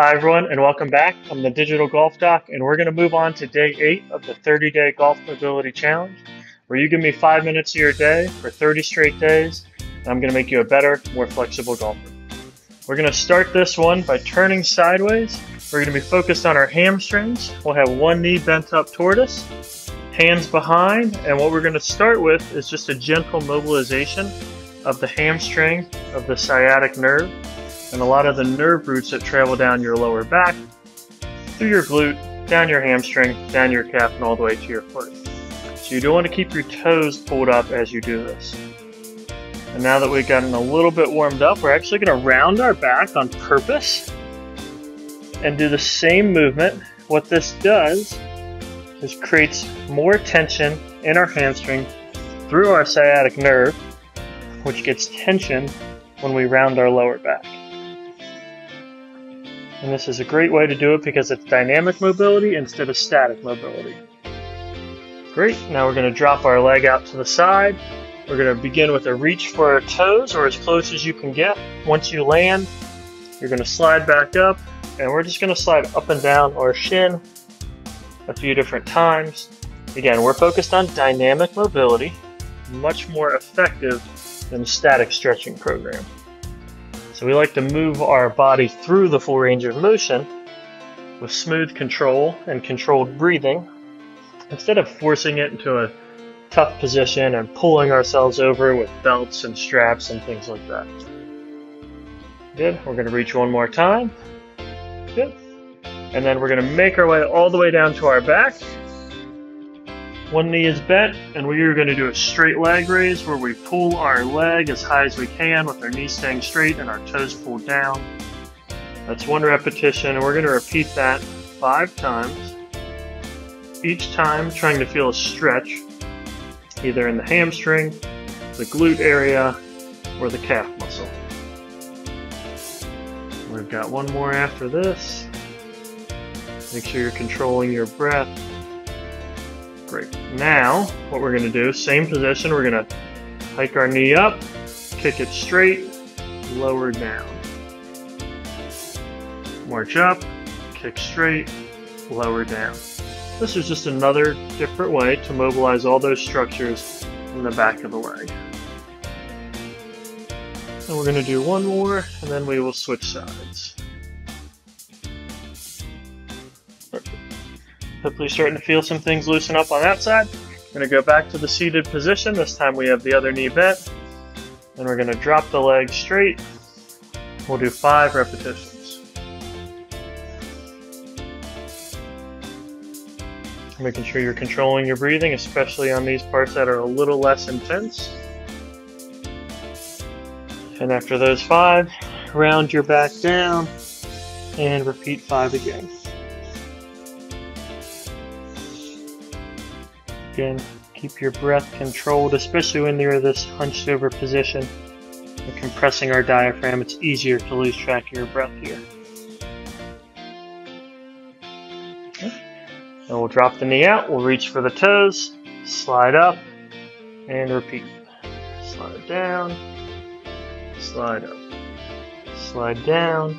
Hi everyone, and welcome back. I'm the Digital Golf Doc, and we're going to move on to day 8 of the 30-day Golf Mobility Challenge, where you give me 5 minutes of your day for 30 straight days, and I'm going to make you a better, more flexible golfer. We're going to start this one by turning sideways. We're going to be focused on our hamstrings. We'll have one knee bent up toward us, hands behind, and what we're going to start with is just a gentle mobilization of the hamstring, of the sciatic nerve, and a lot of the nerve roots that travel down your lower back, through your glute, down your hamstring, down your calf, and all the way to your foot. So you do want to keep your toes pulled up as you do this. And now that we've gotten a little bit warmed up, we're actually going to round our back on purpose and do the same movement. What this does is creates more tension in our hamstring through our sciatic nerve, which gets tension when we round our lower back. And this is a great way to do it because it's dynamic mobility instead of static mobility. Great, now we're going to drop our leg out to the side. We're going to begin with a reach for our toes, or as close as you can get. Once you land, you're going to slide back up, and we're just going to slide up and down our shin a few different times. Again, we're focused on dynamic mobility, much more effective than a static stretching program. So we like to move our body through the full range of motion with smooth control and controlled breathing instead of forcing it into a tough position and pulling ourselves over with belts and straps and things like that. Good. We're going to reach one more time. Good. And then we're going to make our way all the way down to our back. One knee is bent, and we are going to do a straight leg raise where we pull our leg as high as we can with our knees staying straight and our toes pulled down. That's one repetition, and we're going to repeat that 5 times. Each time trying to feel a stretch, either in the hamstring, the glute area, or the calf muscle. We've got one more after this. Make sure you're controlling your breath. Great. Now, what we're going to do, same position, we're going to hike our knee up, kick it straight, lower down. March up, kick straight, lower down. This is just another different way to mobilize all those structures in the back of the leg. And we're going to do one more, and then we will switch sides. Hopefully starting to feel some things loosen up on that side. We're going to go back to the seated position. This time we have the other knee bent. And we're going to drop the leg straight. We'll do 5 repetitions. Making sure you're controlling your breathing, especially on these parts that are a little less intense. And after those 5, round your back down and repeat 5 again. Again, keep your breath controlled, especially when you're in this hunched over position. We're compressing our diaphragm. It's easier to lose track of your breath here. Okay. And we'll drop the knee out. We'll reach for the toes, slide up, and repeat. Slide down, slide up, slide down,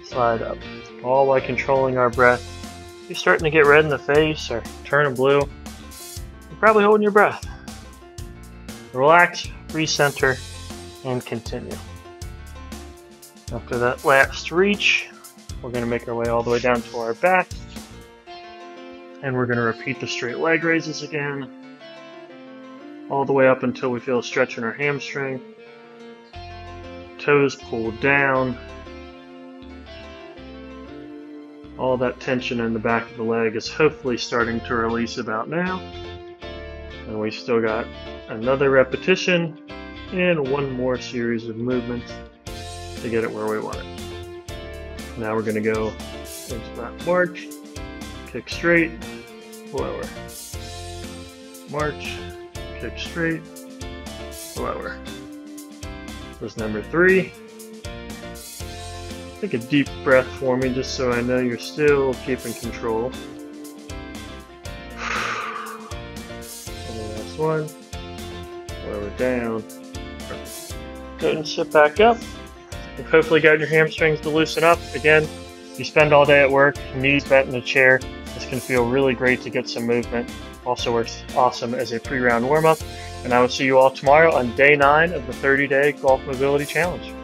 slide up. All while controlling our breath. If you're starting to get red in the face or turning blue, probably holding your breath. Relax, recenter, and continue. After that last reach, we're going to make our way all the way down to our back. And we're going to repeat the straight leg raises again. All the way up until we feel a stretch in our hamstring. Toes pulled down. All that tension in the back of the leg is hopefully starting to release about now. And we've still got another repetition and one more series of movements to get it where we want it. Now we're going to go into that march, kick straight, lower. March, kick straight, lower. This is number 3. Take a deep breath for me just so I know you're still keeping control. One, lower down. Go ahead and sit back up. You've hopefully got your hamstrings to loosen up. Again, If you spend all day at work, knees bent in a chair, this can feel really great to get some movement. Also works awesome as a pre-round warm-up. And I will see you all tomorrow on day 9 of the 30-day Golf Mobility Challenge.